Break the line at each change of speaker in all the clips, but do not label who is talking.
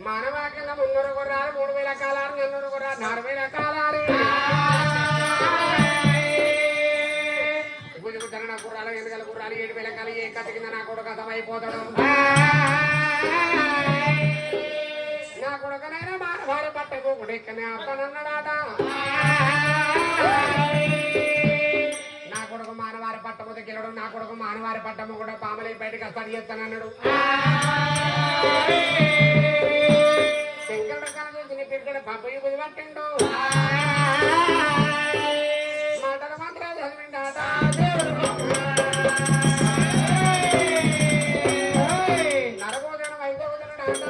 మానవాకన్నా 300 గుర్రాలు 3000 కాలాలు 400 గుర్రాలు 4000 కాలాలు నా గుర్రాలు 8,000 గుర్రాలు 7,000 కాలు ఏ కథ కింద నా కొడుకు అర్థమైపోతాడు. నా కొడుకనైనా మానవారి పట్టకు గుడెక్కనే అర్థనన్నాడాట. నా కొడుకు మానవారి పట్టము దగ్గరడు నా కొడుకు మానవారి పట్టము కూడా పామలై బయటకు వస్తాడు చేస్తానన్నాడు. శంకరుడు కనుక పిల్లడు పంపయ్య బుద్ధి పట్టిండు మాటలు మాత్రం చదివిండాట. నరభోజనం అయితే వదలడాట.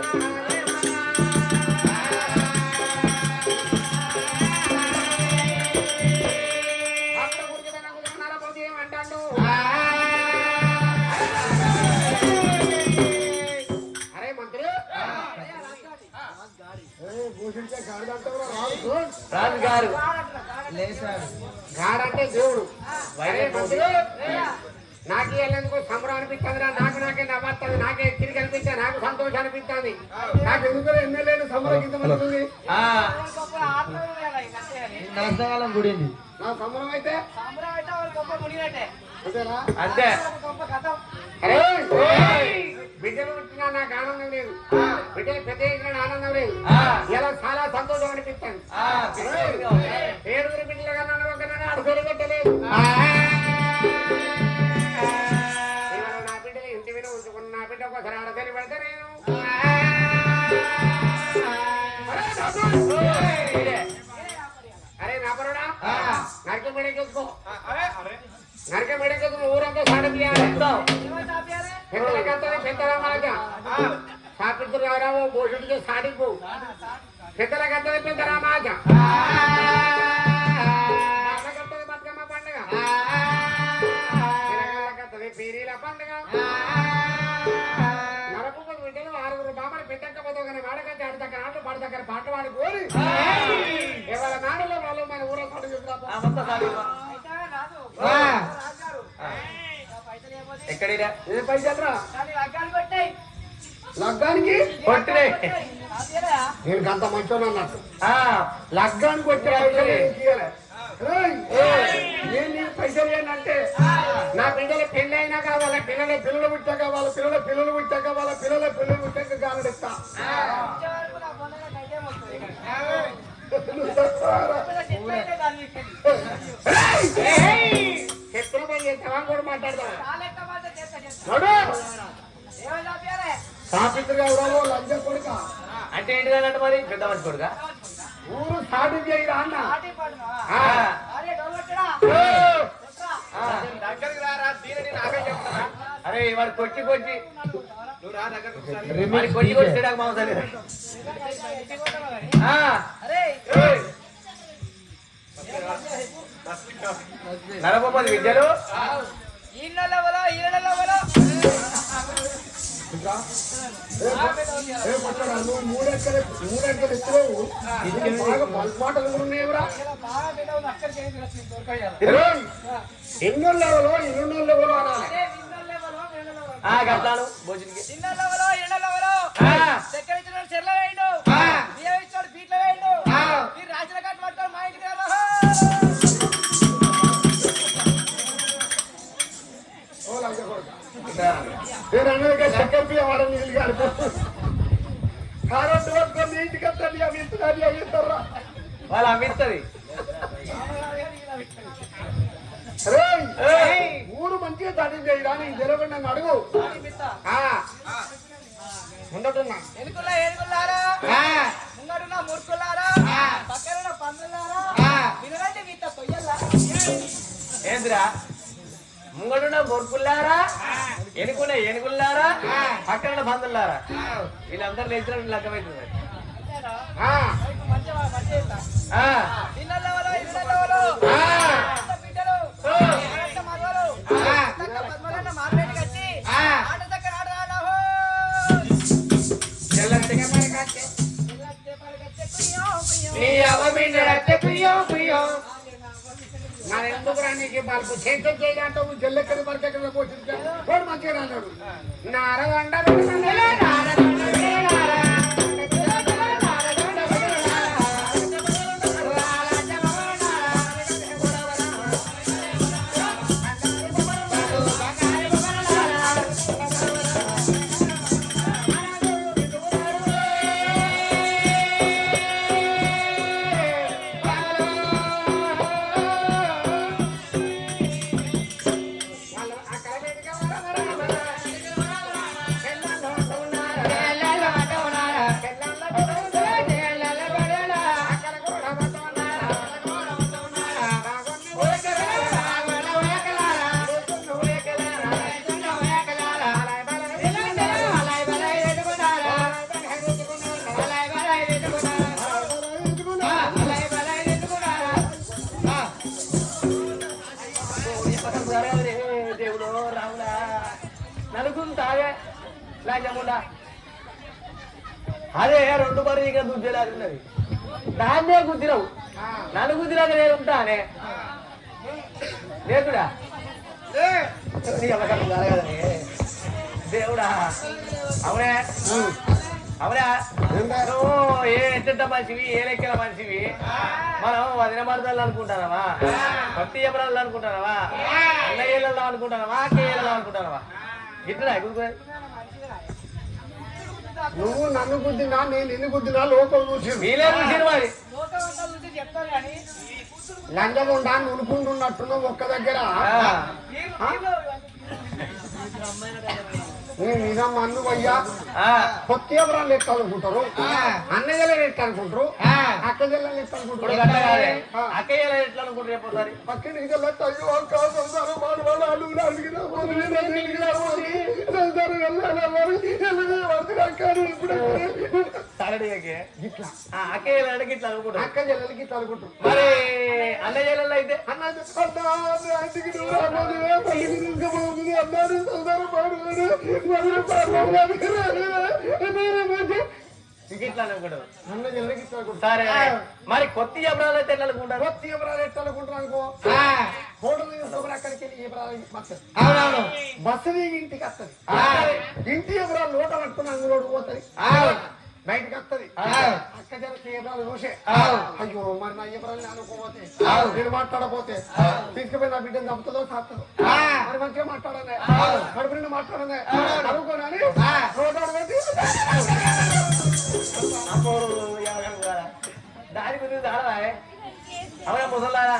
అక్కడ కూర్చున్న నరభోజనం అంటాడు. అరే మంత్రి రాజు గారు గాడంటే దేవుడు. నాకే వెళ్ళేందుకు సంబరం అనిపిస్తుంది రా. నాకే నవ్వుతుంది నాకే తిరిగి అనిపిస్తే నాకు సంతోషం అనిపిస్తుంది. నాకు ఎందుకు ఎమ్మెల్యేలు సంబరం కింద గుడింది నా సంబరం అయితే అంతే. బిడ్డలు పుట్టినా నాకు ఆనందం లేదు. బిడ్డలు పెద్ద ఆనందం లేదు. ఇలా చాలా సంతోషం అనిపిస్తాను. 7 బిడ్డలు కన్నా ఒకనాడు అడుగులు పెట్టలేదు. నా బిడ్డలు ఇంటి మీద ఉంచుకున్న నా బిడ్డ ఒకసారి అడగని పెడితే నేను అరే నా పరుడా నరక మెడకెత్తుకో నరక మెడకెత్తు ఊరంతా సాడం పెద్దరామాగా సాపిత్రుడు ఎవరావో భూషుడికి సాటింపు పెద్దల గంటది పెద్దరామాగా గంటది బతుకమ్మ పండుగ గంటది పేరీల పండుగ నరపుకు బిడ్డలు 6 బామలు పెట్టకపోతే కానీ వాడకంటే ఆడి దగ్గర ఆటలు పాడి దగ్గర పాట పాడి కోరి ఎవరి నాడులో వాళ్ళు మన ఊర పాటు ఎక్కడిరా ఏ పైసలు రా లగ్గానికి కొట్టిరే. నేను అంత మంచోని అన్నట్టు లగ్గానికి కొట్టే నేను పైసలు ఏంటంటే నా పిల్లల పెళ్ళి అయినా కావాలా పిల్లలు పుట్టాక వాళ్ళ పిల్లలు పుట్టాక వాళ్ళ పిల్లలు పుట్టాక గాలిస్తా. చెప్పుల పని చేస్తావా కూడా మాట్లాడతా సాపిత్రుగా ఎవరో లంచం కొడుక అంటే ఏంటిదన్నట్టు మరి పెద్ద మంచి కొడుక ఊరు సాటి చేయరా అన్న. అరే వాడు కొట్టి కొట్టి కొట్టి కొట్టి మాంసాలి నరపతి విద్యలు మూడెక్కలు ఇస్తున్నావు మాటలు ఉన్నాయిరా. ఎన్నోళ్ళెవరో ఎన్నోళ్ళెవరో అనాలి గట్టాను భోజనకి నేను అన్నదిగా చక్కెర వాడ నీళ్ళు కాదు కారెంట్ పట్టుకొని ఇంటికి వస్తుంది అవి ఇస్తుంది అవి ఇస్తారా వాళ్ళు అమ్మిస్తుంది. ఊరు మంచిగా దాడి చేయరా నీకు తెలియకుండా నన్ను అడుగు ఉండటున్నా ఏంద్రా ముంగడున్న మొర్పుల్లారా ఎనుకున్న ఏనుగుల్లారా పక్కన పందులారా వీళ్ళందరూ లేచిన లెక్కమవుతుంది. నా మరి ఎందుకు నీకు బల్బు చేతి చేయాలంటే జల్లెక్కడి మరకెక్కడ పోషించాడు మంచిగా అన్నాడు నారగండ
అదే 2 బరు ఇక్కడ గుద్దేలాగా ఉన్నది దాన్నే గుద్దిరావు నన్ను గుద్దిలాగా నేను ఉంటానే లేదుడా దేవుడా అవునే అవునా నువ్వు ఎంత మనిషివి ఏ లెక్కల మనిషివి మనం వదిన మరదలు అనుకుంటానవా భక్తి చెప్పడాలు అనుకుంటానవా అన్నయ్యలు అనుకుంటానవా అక్కయ్యలు అనుకుంటానవా ఇట్లా
నువ్వు నన్ను గుద్దినా నేను నిన్ను గుద్దినా లోకం చూసి
మీలే చూసిన మరి
లంజగుండా నునుకుంటున్నట్టున్నావు ఒక్క దగ్గర నిజం అన్ను అయ్యా కొత్త ఎవరాలు ఎట్లా అనుకుంటారు అన్నయ్యలు ఎట్లా అనుకుంటారు అక్కజల్లని ఎట్లా అనుకుంటారు
అక్కయ్యలు ఎట్లా అనుకుంటారు చెప్పారు
పక్కన
అక్కయ్యలు ఇట్లా అనుకుంటారు
అక్క జల్లలకి ఇట్లా అనుకుంటారు
మరి అన్న జల్లలు అయితే సరే మరి కొత్త ఎవరాలు అయితే అనుకుంటారు
కొత్త ఎవరాలు ఎట్లా అనుకుంటారు అనుకో అక్కడికి వెళ్ళి బస్సు ఇంటికి వస్తుంది ఇంటి ఎవరాలు లోట పట్టుకుని అందులో పోతుంది బయటకు వస్తుంది అక్క జలకి ఎవరాలు చూసే అయ్యో మరి నా ఎవరాలు అనుకోపోతే నేను మాట్లాడపోతే తీసుకుపోయి నా బిడ్డను చంపుతుందో సాస్తుందో మరి మంచిగా మాట్లాడనే కడుపు నిండి మాట్లాడనే అనుకోనని
దాని గురించి దాడరా అవునా ముసలారా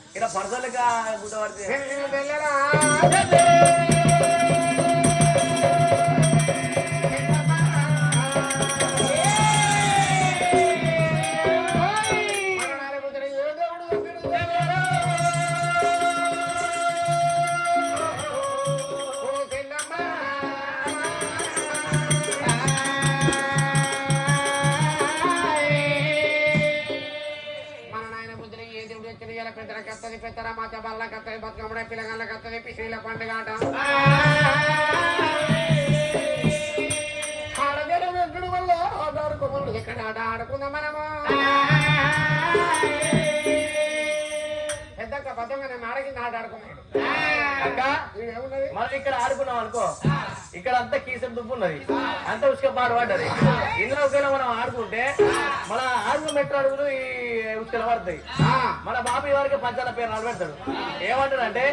ఇక్కడ పడతలుగా గుడ్డపడితే
పెద్దరా మా బల్లకి వస్తుంది బతుకమ్మడే పిల్లగాళ్ళకి వస్తుంది పిసిల పండుగ ఆట ఆడగడు వల్ల ఆట ఆడుకోమని ఎక్కడ ఆట ఆడుకుందాం మనము పెద్దక్క పద్దంగా నేను ఆడకింది ఆట ఆడుకున్నాడు
అక్క మనం ఇక్కడ ఆడుకున్నాం అనుకో ఇక్కడ అంతా కీసెం దుబ్బు ఉన్నది అంత ఉసుక పాడు పడ్డది ఇందులో ఒకవేళ మనం ఆడుకుంటే మన ఆడుకు మెట్టు అడుగులు ఈ ఉసుకలు పడతాయి మన బాబు వారికి పంచాల పేరు నిలబెడతాడు ఏమంటాడు అంటే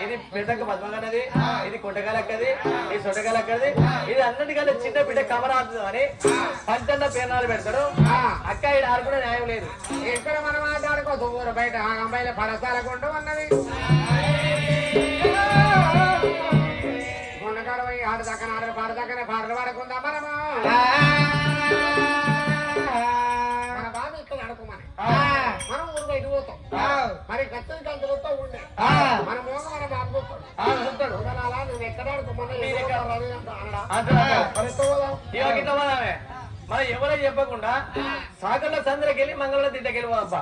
ఇది పెద్దక్క పద్మగన్నది ఇది కొట్టగలక్కది ఇది సొట్టగలక్కది ఇది అన్నిటికంటే చిన్న బిడ్డ కమరాదు అని పంచన్న పేరు నిలబెడతాడు అక్క ఇది ఆడుకునే న్యాయం లేదు
ఇక్కడ మనం ఆట ఆడుకోవచ్చు ఊరు బయట అమ్మాయిల పడసాలకుండా ఉన్నది ఆడు దక్కన ఆడలు పాడు దక్కనే పాటలు పాడుకుందాం మనము మన బాబు ఇక్కడ ఆడుకోమని మనం ఊరు బయట పోతాం మరి కచ్చని కంచులతో ఉండే మన మోగ మన బాబు చూస్తాడు అలా నువ్వు ఎక్కడ ఆడుకోమన్నా
మనం ఎవరో చెప్పకుండా సాగర్ల చంద్రకి వెళ్ళి మంగళ తింటకి వెళ్ళిపోదబ్బా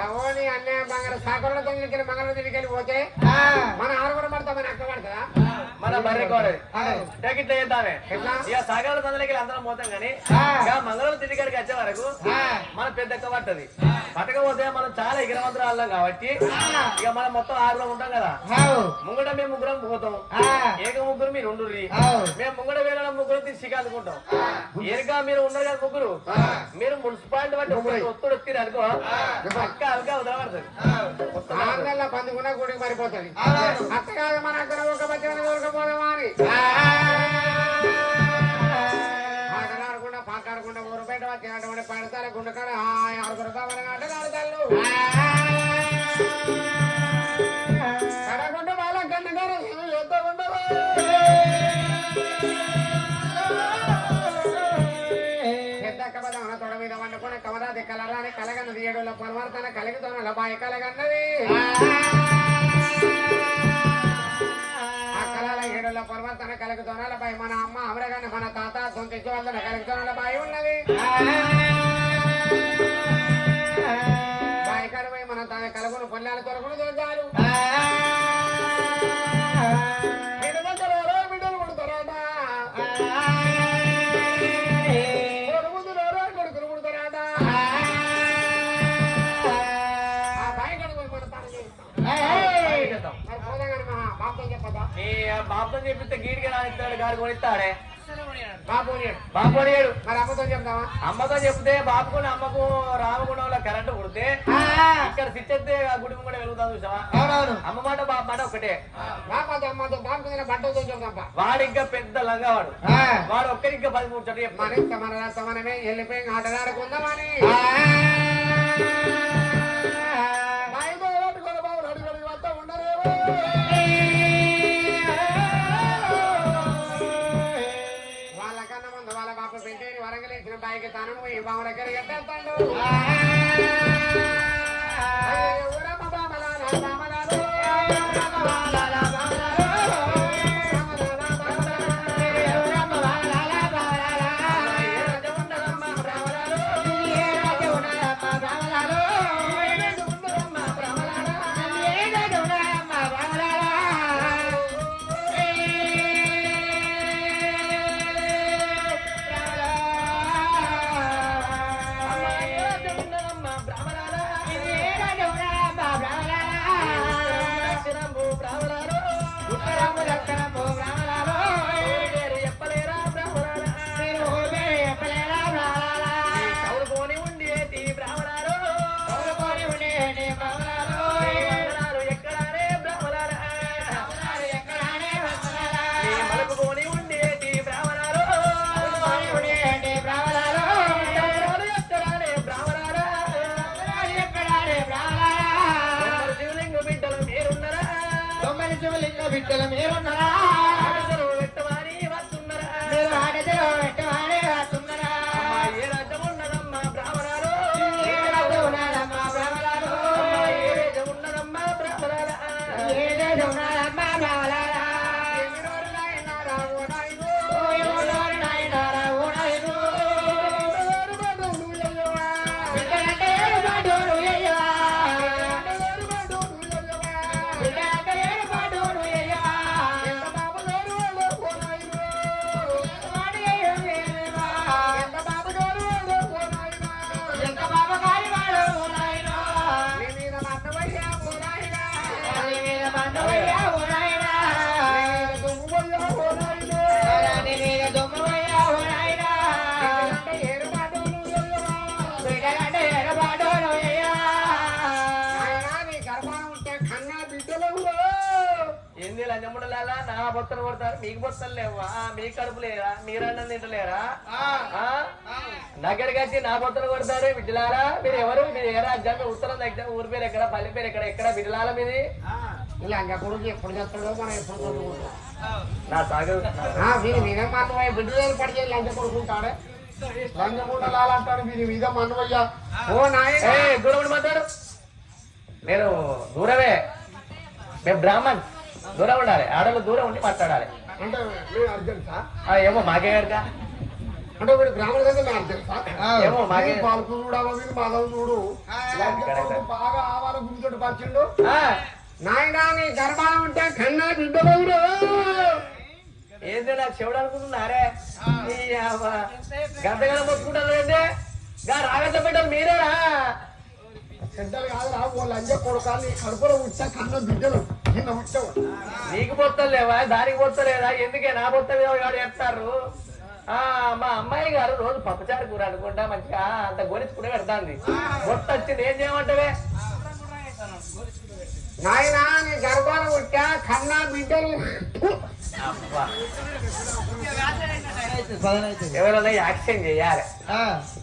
అవోని అన్నయ్య బంగారు సాగర్ల చంద్రకి వెళ్ళి మంగళ తింటకి వెళ్ళిపోతే మన ఆరుగురు పడతామని అక్క పడతా
మన బర్రె కోడది ఇట్లా చేద్దామే ఇక సాగర సందులకి అందరం పోతాం కానీ ఇక మంగళం తిరిగిడికి వచ్చే వరకు మన పెద్ద ఎక్క పట్టది పట్టకపోతే మనం చాలా ఎగిరవంతులు వాళ్ళం కాబట్టి ఇక మనం మొత్తం 6 ఉంటాం కదా ముంగట మేము ముగ్గురం పోతాం ఏక ముగ్గురు మీరు ఉండుర్రి మేము ముంగట వేల ముగ్గురు తీసి అందుకుంటాం ఏరుగా మీరు ఉన్నారు కదా ముగ్గురు మీరు మున్సిపాలిటీ బట్టి ఒత్తుడు వచ్చి అనుకో అక్క అల్గా వదలబడుతుంది
6 నెలల 10 గుణ గుడికి మరిపోతుంది అత్తగారు మన అక్కడ ఒక మధ్య దొరకపోదామా అని ఆటలాడకుండా పాకాడకుండా ఊరు బయట వచ్చి పడతారు గుండెకాడ 6 రూపాయలు ఆటలాడతారు కడకుండా వాళ్ళ కన్నా గారు ఎంత ఉండవు తొడ మీద వండుకుని కమరాది కలరాని కలగన్నది 7 పరివర్తన కలిగితోన బాయి కలగన్నది ఆ కళల 7 పరివర్తన కలుగుతోన బాయి మన అమ్మ అమరగాని మన తాత సొంత వందన కలుగుతోన బాయి ఉన్నది బాయి కడిపోయి మన తన కలుగును పొల్లాల తొలగును దొరకాలు బిడ్డలు కొడుతారాట
బాబుతో చెప్పితే గీడికి రానిస్తాడు గారు కొనిస్తాడే
బాబోనియాడు మరి అమ్మతో చెప్తావా
అమ్మతో చెప్తే బాబుకు అమ్మకు రామగుణంలో కరెంటు కొడితే ఇక్కడ సిచ్చెత్తే గుడి కూడా వెలుగుతా చూసావా అమ్మ మాట బాబు మాట ఒకటే
అమ్మతో బాబు బట్టలతో చెప్తాం
వాడు ఇంకా పెద్ద లంగావాడు వాడు ఒక్కరి ఇంకా 13 చెట్టు
చెప్తాను మనమే వెళ్ళిపోయి ఆటలాడుకుందామని బాయికి తను ఈ బావ దగ్గర ఎట్టేస్తాడు బిడ్డల మీరున్నారా పెట్టమని వస్తున్నారా మీరు ఆడదలో పెట్టమని వస్తున్నారా ఏ రాజ్యం ఉన్నదమ్మా బ్రాహ్మణాలు ఏ రాజ్యం ఉన్నదమ్మా బ్రాహ్మణాలు ఏ రాజ్యం ఉన్నదమ్మా బ్రాహ్మణాలు ఏ రాజ్యం ఉన్నదమ్మా బ్రాహ్మణాలు నా బొత్తలు కొడతారు మీకు బొత్తలు లేవా మీ కడుపు లేరా మీరన్నం తింటలేరా నగడికి వచ్చి నా బొత్తలు కొడతారు బిడ్డలారా మీరు ఎవరు మీరు ఏ రాజ్యాన్ని ఉత్తరం దగ్గర ఊరి పేరు ఎక్కడ పల్లె పేరు ఎక్కడ బిడ్డలాల మీది ఇలా కొడుకు ఎప్పుడు చెప్తాడో మనం ఎప్పుడు చదువుకుంటాం నా సాగు మీరే మన బిడ్డలు పడితే లంచ కొడుకుంటాడే లంచ కూటలాలు అంటాడు మీరు మీద మనవయ్యా ఓ నాయ దూరం మాట్లాడు నేను దూరమే మేము బ్రాహ్మణ్ దూరం ఉండాలి ఆడలు దూరం ఉండి మాట్లాడాలి అంటే ఏమో మాకే కనుక అంటే వీడు బ్రాహ్మణ ఏమో మాకే పాల్గొడు మాధవ్ చూడు బాగా ఆవాల గుంజోటి పంచిండు నాయనా నీ గర్భాలు ఉంటే కన్నా బిడ్డలు
ఏంటో నాకు చెవుడు అనుకుంటున్నారే గంటగల మొత్తుకుంటారు ఏంటి రాగత పెట్టాలి మీరేనా
చెడ్డలు కాదు రా వాళ్ళు అంజ కొడుకాలు నీ కడుపులో ఉచ్చా కన్న బిడ్డలు కింద ఉచ్చావు
నీకు పొత్తలేవా దానికి పొత్తలేదా ఎందుకే నా పొత్త మీద వాడు చెప్తారు మా అమ్మాయి గారు రోజు పప్పుచారు కూర అనుకుంటా మంచిగా అంత గోరించుకునే పెడతాంది పొట్ట వచ్చింది ఏం చేయమంటావే
నాయనా నీ గర్భాన ఉట్టా కన్నా బిడ్డలు
ఎవరైనా యాక్షన్ చెయ్యాలి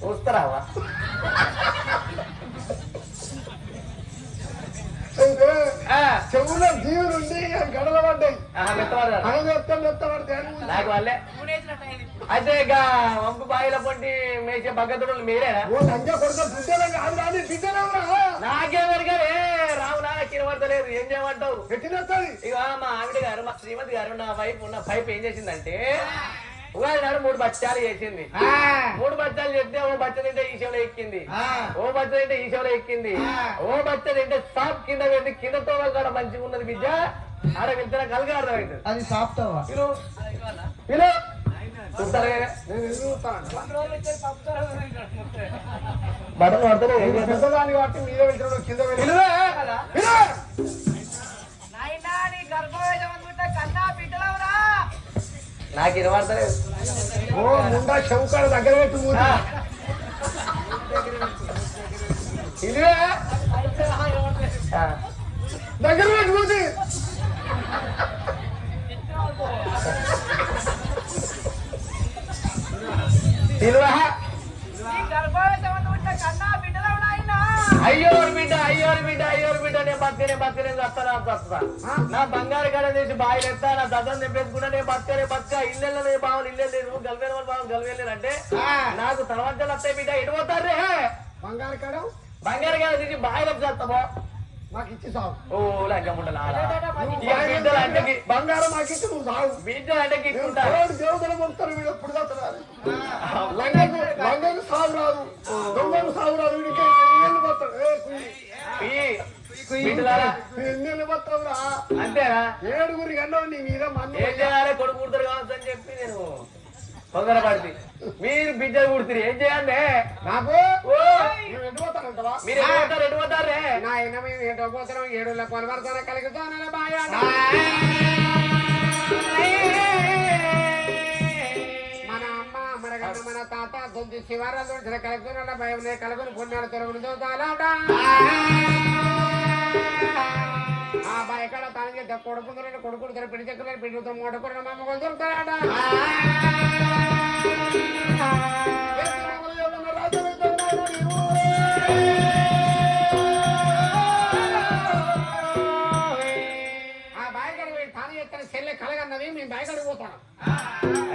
చూస్తారావా
చెవులో జీవులుండి గడల పడ్డాయి
నాకు వాళ్ళే అయితే ఇక వంపు బాయిల పొంటి మేసే భగతుడు మీరేనా నాకేమరిగానే రావు నాన్న కినబడతలేదు ఏం చేయమంటావు ఇక మా ఆవిడ గారు మా శ్రీమతి గారు నా వైఫ్ ఉన్న పైప్ ఏం చేసిందంటే ఉగాది నాడు 3 బచ్చాలు చేసింది 3 బచ్చాలు చెప్తే ఓ బచ్చ తింటే ఈ చెవులో ఎక్కింది ఓ బచ్చ తింటే ఈ చెవులో ఎక్కింది ఓ బచ్చ తింటే సాప్ కింద పెట్టి కిందతో కూడా మంచిగా ఉన్నది బిడ్డ ఆడ వెళ్తే కలిగి అర్థమైంది
అది సాఫ్ట్
బట్టలు పడతారు
పెద్దదాన్ని కాబట్టి మీరే వెళ్తున్నాడు కింద
నాకు వినబడతలేదు
ఓ ముందా శంకాడ దగ్గర పెట్టి
ఇదివే
దగ్గర పెట్టి మూసి
అయ్యోరు బిడ్డ అయ్యోరు బిడ్డ అయ్యోరు బిడ్డ నేను బతికే వస్తా నా బంగారు గడ తీసి బాయిలు ఎత్తా నా దద్దం తెప్పేసుకుంటా నేను బతికే ఇల్లెళ్ళ బావులు ఇల్లే లేదు గల్వేల వాళ్ళు బావులు గల్వేలేరు అంటే నాకు తర్వాత వస్తాయి బిడ్డ ఎటు పోతారు
బంగారు కడ
బంగారు గడ తీసి బాయిలు చేస్తామో
మాకు ఇచ్చి సాగు
ఓ లగ్గముంటా బిడ్డలు అంటే
బంగారం మాకు ఇచ్చి నువ్వు సాగు
బిడ్డలు అంటే గిట్టుకుంటారు
దేవతలు పంపుతారు వీడు ఎప్పుడు దాతున్నారు లంగకు సాగు రాదు దొంగకు సాగు రాదు వీడికి ఎన్ని పోతాడు పోతావురా
అంతేనా
7 గంటలు నీ మీద మంది
ఏం చేయాలి కొడుకు కుడతారు కావచ్చు అని చెప్పి నేను తొందరపడి మీరు బిడ్డలు కుడుతురు ఏం చేయాలి
నాకు ఎండిపోతానంటవా
మీరు ఎడిపోతారే
నా ఎన్న మేము ఎండిపోతాం 7 కొనబడతాన కలుగుతాన బాయ్ మన అమ్మ మన గడ్డ మన తాత తొమ్మిది శివారాలు కలుగుతున్న భయం కలుగుని పుణ్యాలు తొలగుని చదువుతాలాట ఆ బాయకాడ తాను కొడుకుందరంటే కొడుకుడు తన పిడి చెక్కులు పిడుగుతాం మొడకున్న మా మొగలు దొరుకుతారాట ఆ బాయకాడ తాను ఎత్తిన చెల్లె కలగన్నది మేము బాయకాడికి పోతాం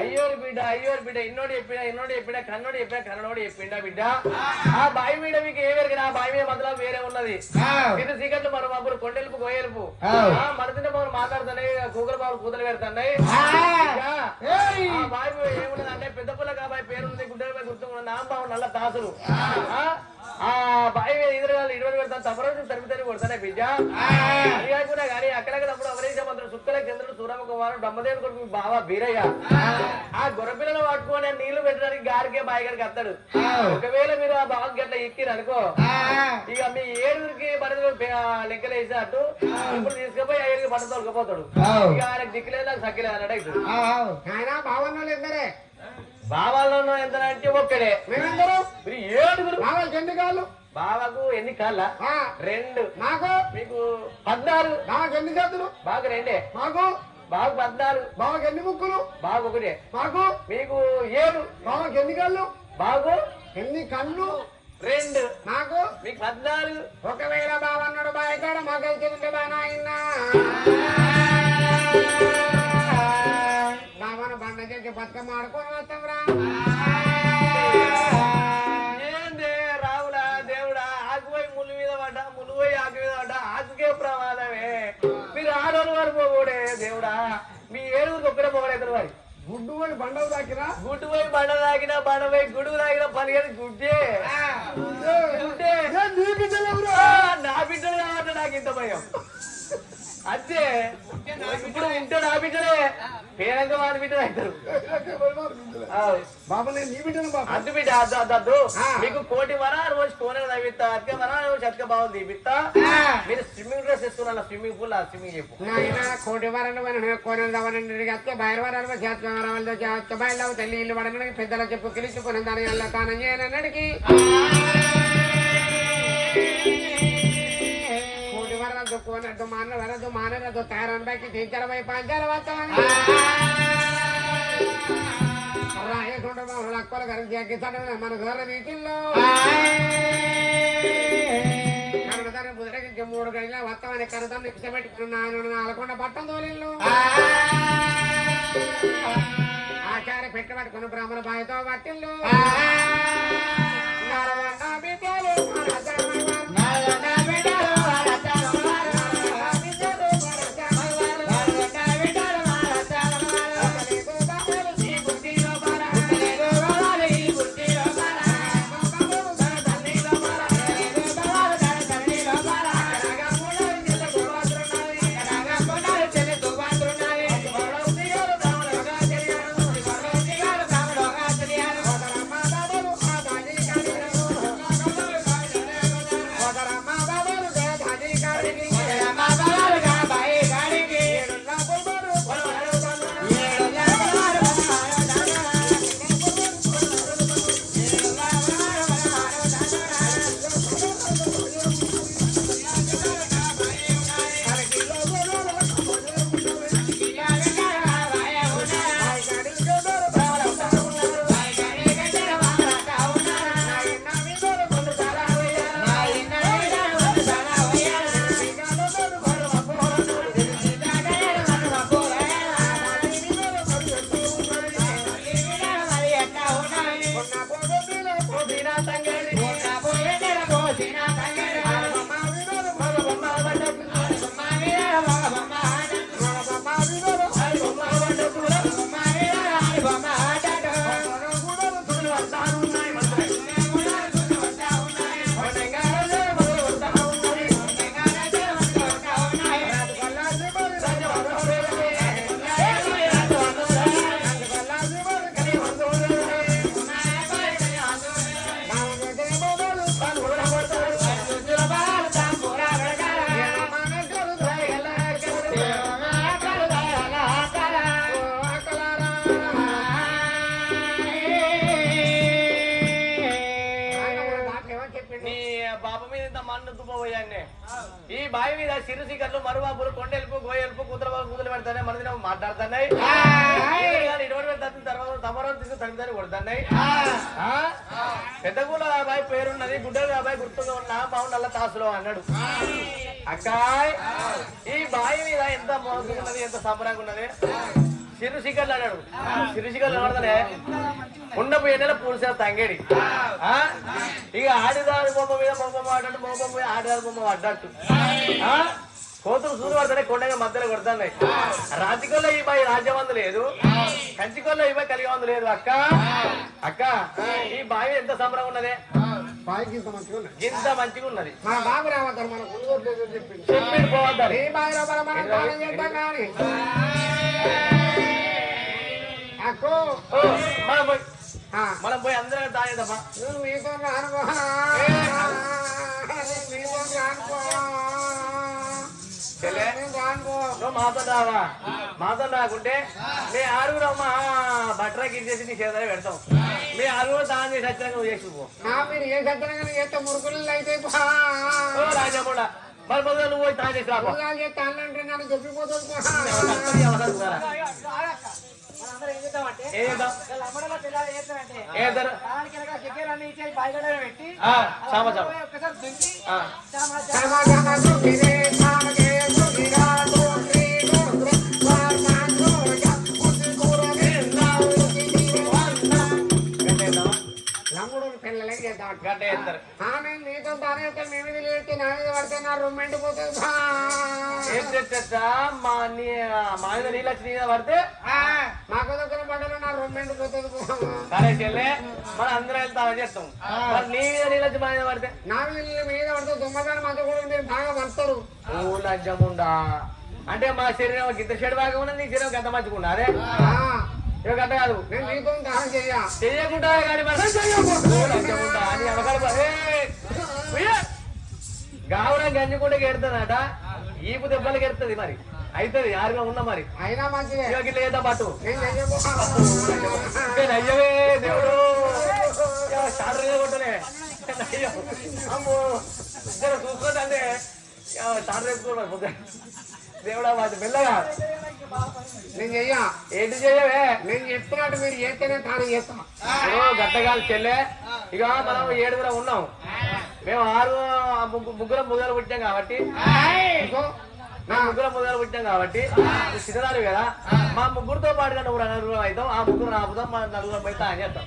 అయ్యోరు బిడ్డ ఇన్నోడు చెప్పినా కన్నోడు చెప్పిండా బిడ్డ ఆ బావి మీద మీకు ఏ వేరు ఆ బావి మీద మధ్యలో వేరే ఉన్నది ఇది సీకట్లు మన బాబులు కొండెలుపు గోయలుపు మనతిన్న బాబులు మాట్లాడుతున్నాయి కూగల బాబులు కూతలు పెడుతున్నాయి ఆ బావి ఏమున్నది అంటే పెద్ద పుల్ల బావి పేరు ఉంది గుడ్డల గుర్తు నా బాబు నల్ల తాసులు ఆ బావి ఎదురుగాలు 20 పెడతాను తప్పరోజు తరిమి కొడతానే బిడ్డ అది కాకుండా కానీ అక్కడప్పుడు అవరేజ మంత్రులు సుక్కల చంద్రుడు సూరమ్మకుమారు డమ్మదేవుడు కొడుకు బావ బీరయ్య ఆ గొర్రెపిల్లను పట్టుకొని నీళ్లు పెట్టడానికి గారికే బావి గారికి వస్తాడు ఒకవేళ మీరు ఆ బాగా గట్ల ఎక్కిరు అనుకో ఇక మీ 7కి బట్టలు లెక్కలు వేసినట్టు ఇప్పుడు తీసుకుపోయి 5కి బట్ట తొలకపోతాడు ఇక ఆయనకు దిక్కులేదు నాకు సక్కిలేదు అన్నట్టు
ఆయన బావన్నోళ్ళు ఎందరే
బావాల్లో ఎంత అంటే ఒక్కడే
మేమెందరూ
7
బావాకి ఎన్ని కాళ్ళు
బావకు ఎన్ని కాళ్ళ 2
నాకు
మీకు 14
బావకి ఎన్ని చేతులు
బాగా 2
మాకు
బాగు 14
బావకి ఎన్ని ముక్కులు
బాగు 1
మాకు
మీకు 7
బావకి ఎన్ని కళ్ళు
బాగు
ఎన్ని కళ్ళు
2
నాకు
మీకు 14
ఒకవేళ బావన్నాడు బాయకాడ మాకు వెళ్తుంటే బానాయన్నా బావను బండ చేసి బతుకమ్మ ఆడుకొని వస్తాంరా
ఏందే రావులా దేవుడా ఆకుపోయి ముళ్ళు మీద పడ్డా ముళ్ళు పోయి ఆకు మీద పడ్డా ఆకుకే ప్రమాదమే మీరు ఆడోళ్ళు వారు పోకూడే దేవుడా మీ 7 ఒక్కడే పోకూడదు వారి
గుడ్డు పోయి బండవు దాకిరా
గుడ్డు పోయి బండ తాగినా బండ పోయి గుడుగు తాగినా 15 గుడ్డే గుడ్డే నా బిడ్డలు కాబట్టి నాకు ఇంత భయం అంతే ఇప్పుడు ఉంటాడు ఆ బిడ్డలే పేరంగా వాడి బిడ్డలు అవుతారు
బాబు నేను నీ బిడ్డను బాబు.
అద్దు బిడ్డ అద్దు అద్దు అద్దు మీకు కోటి వరా రోజు కోనే తగ్గిస్తా అతిక వరా రోజు అతిక బాగుంది బిత్తా మీరు స్విమ్మింగ్ డ్రెస్ వేసుకున్నా స్విమ్మింగ్ పూల్ స్విమ్మింగ్ చెప్పు
నాయన కోటి వారాలు కోనలు రావాలంటే అత్త బయలువారాలు చేత రావాలి అత్త బయలు తల్లి ఇల్లు పడడానికి పెద్దల చెప్పు కిలిచుకుని దాని వల్ల తాను చేయనడికి కోటి వరదు కోనద్దు మానవరదు మానరదు తయారని బయకి తీర్చడమై పంచాల వస్తామని రాయకుండా లక్కల కరెన్సీ ఎక్కిస్తాడు మన గోర వీటిల్లో కన్నదాన్ని బుధరకి 3 గంటల వస్తామని కన్నదాన్ని ఇష్టపెట్టుకున్నాను నాలకొండ పట్టం తోలిళ్ళు ఆచార్య పెట్టబట్టుకుని బ్రాహ్మణ బాయితో పట్టిల్లు
ఈ బావి మీద సిరుసికర్లు మరువాపులు కొండెలుపు గోయెలుపు కూతురబాబు కూతురు పెడతానే మన దినం మాట్లాడుతున్నాయి తర్వాత తమరం తీసుకు తల్లిదండ్రులు కొడుతున్నాయి పెద్దగూడ అబ్బాయి పేరున్నది గుడ్డలు అబ్బాయి గుర్తుగా ఉన్నా బావు నల్ల తాసులో అన్నాడు అక్కాయ్ ఈ బావి మీద ఎంత మోసుకున్నది ఎంత సంబరంగా ఉన్నది సిరుసికర్లు అన్నాడు సిరుసికర్లు ఎవడదనే ఉండపు ఎండల పూడిసే తంగేడి ఇక ఆడిదారి బొమ్మ మీద బొమ్మ ఆడట్టు బొమ్మ మీద ఆడిదారి బొమ్మ పడ్డట్టు కోతులు సూరు పడతానే కొండగా మధ్యలో కొడుతున్నాయి రాతికొల్లో ఈ బాయి రాజ్యమందు లేదు కంచికొల్లో ఈ బాయి కలిగమందు లేదు అక్క అక్క ఈ బావి ఎంత సంబరం ఉన్నదే
బాయికి ఇంత మంచిగా ఉన్నది
ఇంత మంచిగా ఉన్నది
మన బాబు రావద్దారు మన కొనుగోలు చెప్పింది
చెప్పి పోవద్దారు
ఏ బావి లోపల మనం దానం చేద్దాం కానీ అక్కో
మనం పోయి అందరం తాగేదమ్మా
నువ్వు మీతో రానుకో మీతో రానుకో
నువ్వు మాతో రావా మాతో రాకుంటే మీ ఆరుగురు అమ్మ బట్టరాకి ఇచ్చేసి నీ చేత పెడతాం మీ ఆరుగురు దానం చేసి వచ్చినా నువ్వు చేసుకుపో
మీరు ఏ సత్యంగా చేస్తే మురుగులు అయితే
రాజమ్మడా మరి మొదలు నువ్వు పోయి తాను చేసి రాబో
చేస్తే అన్నంటే నన్ను చెప్పిపోతుంది
గడ్డ ఎత్తారు
నీతో బాగా మేము లేస్తే నా మీద పడితే నా రూమ్ ఎండిపోతుంది
మా మీద నీళ్ళు వచ్చి మీద పడితే
మాకు దగ్గర పడ్డలో నా రూమ్ ఎండిపోతుంది
సరే చెల్లె మనం అందరం వెళ్తామని చేస్తాం మరి నీ మీద నీళ్ళు వచ్చి మా మీద పడితే
నా మీద పడితే దుమ్మగాని మంత కూడా మీరు బాగా పడతారు
లజ్జముండా అంటే మా శరీరం గింత చెడు బాగా ఉన్నది నీ శరీరం గంత మంచుకున్నా అదే ఇక గంట కాదు
నేను నీతో దానం
చెయ్యకుండా కానీ గావున గంజకుండా గెడతానట ఈపు దెబ్బలకి ఎడుతుంది మరి అవుతుంది ఆరుగా ఉన్నా మరి
అయినా మంచిగా
లేదా పట్టు
నేను
అయ్యవే దేవుడు కొట్టనే అమ్మో చూసుకోదంటే చాటు వేసుకోవడం దేవుడా వాటి మెల్లగా
నేను చెయ్యా
ఏంటి చెయ్యవే
నేను చెప్తున్నట్టు మీరు చేస్తేనే తాను చేస్తాం
గట్టగాలి చెల్లె ఇక మనం 7 ఉన్నాం మేము 6 ముగ్గురం మొదలు పుట్టాం కాబట్టి మొదలు పుట్టాం కాబట్టి చిన్నదారు కదా మా ముగ్గురితో పాటుగా నువ్వు నలుగురు అవుతాం ఆ ముగ్గురు ఆపుతాం మా నలుగురు అయితే అని చెప్తాం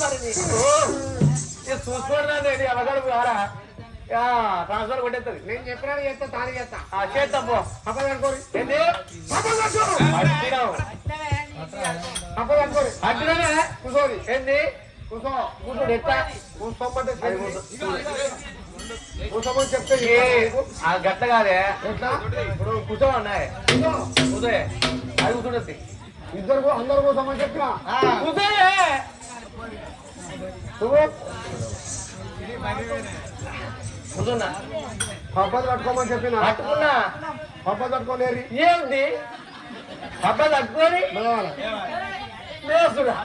మరి చూసుకోండి అవగాడు కారా ట్రాన్స్ఫర్ కొట్టేస్తుంది
నేను చెప్పినా చేస్తా తాను చేస్తా
చేద్దాం పో
అనుకోరు
ఏంటి
అనుకోరు కూర్చోరి
ఏంది
కూర్చో
కూర్చోడు ఎట్లా
కూర్చోమంటే కూర్చోమని చెప్తే
ఆ గట్ట కాదే
ఎట్లా
ఇప్పుడు కూర్చోమన్నాయి కూర్చోయే అది కూర్చుంటుంది
ఇద్దరు అందరు కూర్చోమని చెప్పినా
కూర్చోయే కూర్చున్నా
పబ్బలు కట్టుకోమని చెప్పిన
కట్టుకున్నా
పబ్బలు కట్టుకోలేరు
ఏంది పబ్బలు కట్టుకొని లేసుడా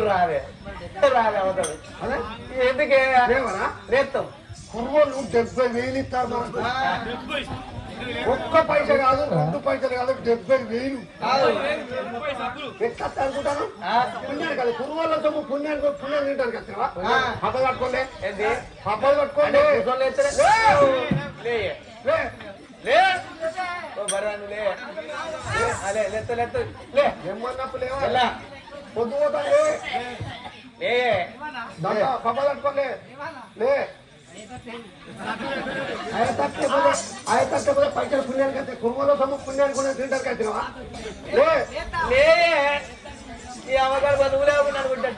రాదే రాదే అవుతాడు
అదే
ఎందుకే
లేవరా
లేస్తాం
కుర్రోళ్ళు 70,000 ఇస్తారు మనకు ఒక్క పైస కాదు 2 పైసలు కాదు 70,000 ఎట్లా అనుకుంటాను పుణ్యాన్ని కాదు కుర్రోళ్ళ సొమ్ము పుణ్యం తింటాను కదా పబ్బలు కట్టుకోండి
ఏంది
పబ్బలు కట్టుకోండి ఏమన్నప్పుడు లేవా పొద్దు పోతాయి పబ్బలు కట్టుకోండి లే ఆయతకపోతే పైసలు పుణ్యానికి అయితే కుర్మలో సొమ్ము పుణ్యానికి కూడా తింటారు కట్టినవా
లే ఈ అవగారు బతుకులే అనుకుంటే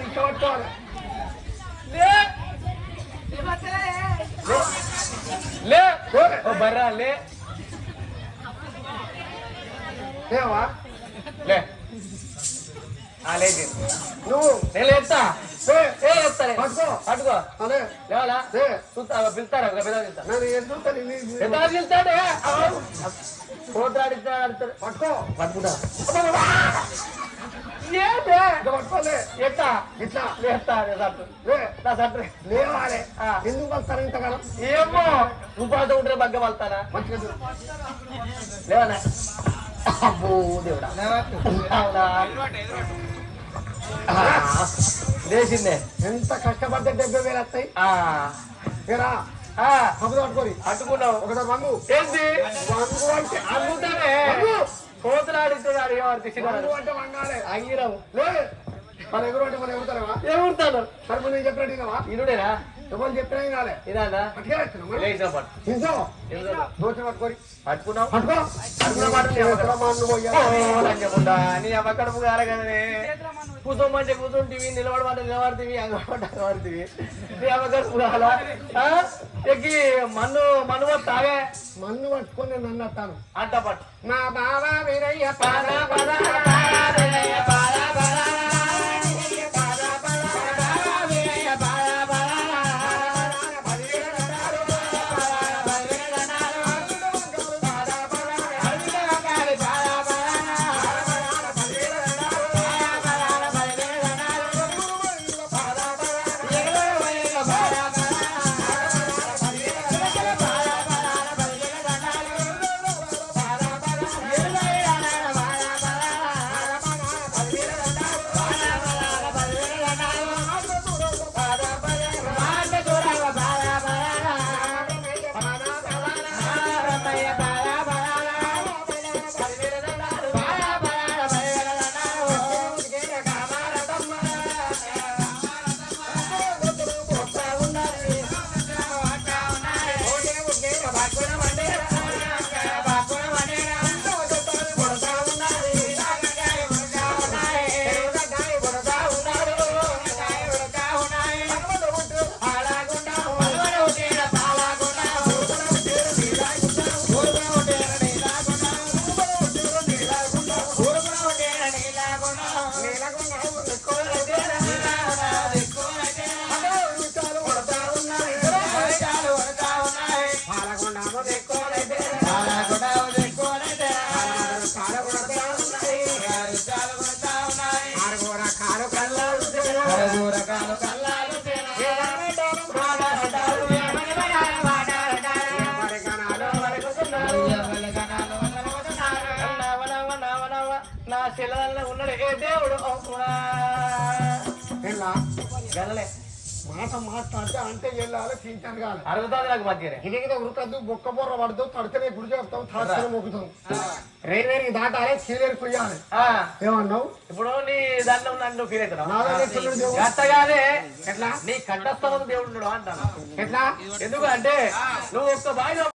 ఇష్టపట్టుకోవాలి
లే బర్రా లే
లేవా
లే లేదు
నువ్వు
నేను లేపుతా చెప్తాను
పట్టుకో
పట్టుకో
అదే
లేవాలా చూస్తా పిలుస్తారా
నేను ఎదుగుతాను
పిలుస్తాడే పోతాడు
పట్టుకో
పట్టుకుంటా
పట్టుకోలే
ఎట్టా
ఇట్లా
లేస్తా నా సట్టు
లేవాలి ఎందుకు వస్తారు ఇంతకాలం
ఏమో రూపాయలతో ఉంటే బగ్గ వెళ్తానా
మంచిగా
లేవనా అబ్బో దేవుడా అవునా లేచిందే
ఎంత కష్టపడితే 70,000 వస్తాయి ఏరా పబ్బులు పట్టుకోని
అట్టుకున్నావు
ఒకటి మందు
ఏంటి
మందు అంటే
అమ్ముతానే కోతులాడిస్తున్నాడు
మందు అంటే వండాలి
అంగిరావు
లే మన ఎగురు అంటే మనం ఎగురుతారా
ఏముడతాను
మరి నేను చెప్పినట్టుగా
ఇనుడేనా
ఎవరు చెప్పినా కాలే
ఇదా
పట్టుకోవాలి
లేచిన పట్టు
దోశ పట్టుకొని
పట్టుకున్నావు
పట్టుకో
పట్టుకున్నా నీ అమ్మ కడుపు కారగానే కూర్చోమంటే కూర్చుంటివి నిలబడమంటే నిలబడితివి అంగబడ్డవి నీ అమ్మ కడుపు కావాలా ఎక్కి మన్ను తాగే
మన్ను పట్టుకొని నేను అన్నట్టాను
అంట పట్టు
నా బాబా వీరయ్య పాద పద
చెల్లదన్న ఉన్నాడు ఏ దేవుడు
ఎలా
గనలే
మాట మాట్లాడితే అంటే వెళ్ళాలి చింతాను కాదు
అరుగుతుంది నాకు మధ్యనే
ఇదిగితే ఉరకద్దు బొక్క బొర్ర పడదు తడితేనే గుడి చెప్తాం తాడుతూనే మొక్కుతాం రేవేరికి దాటాలి చీలేరు కొయ్యాలి ఏమన్నావు
ఇప్పుడు నీ దాంట్లో నన్ను ఫీల్ అవుతున్నావు
నా దగ్గర చిన్నడు దేవుడు.
అట్టగానే
ఎట్లా
నీ కంఠస్థమైన దేవుడు ఉన్నాడు అంటాను
ఎట్లా
ఎందుకు అంటే నువ్వు ఒక్క బావి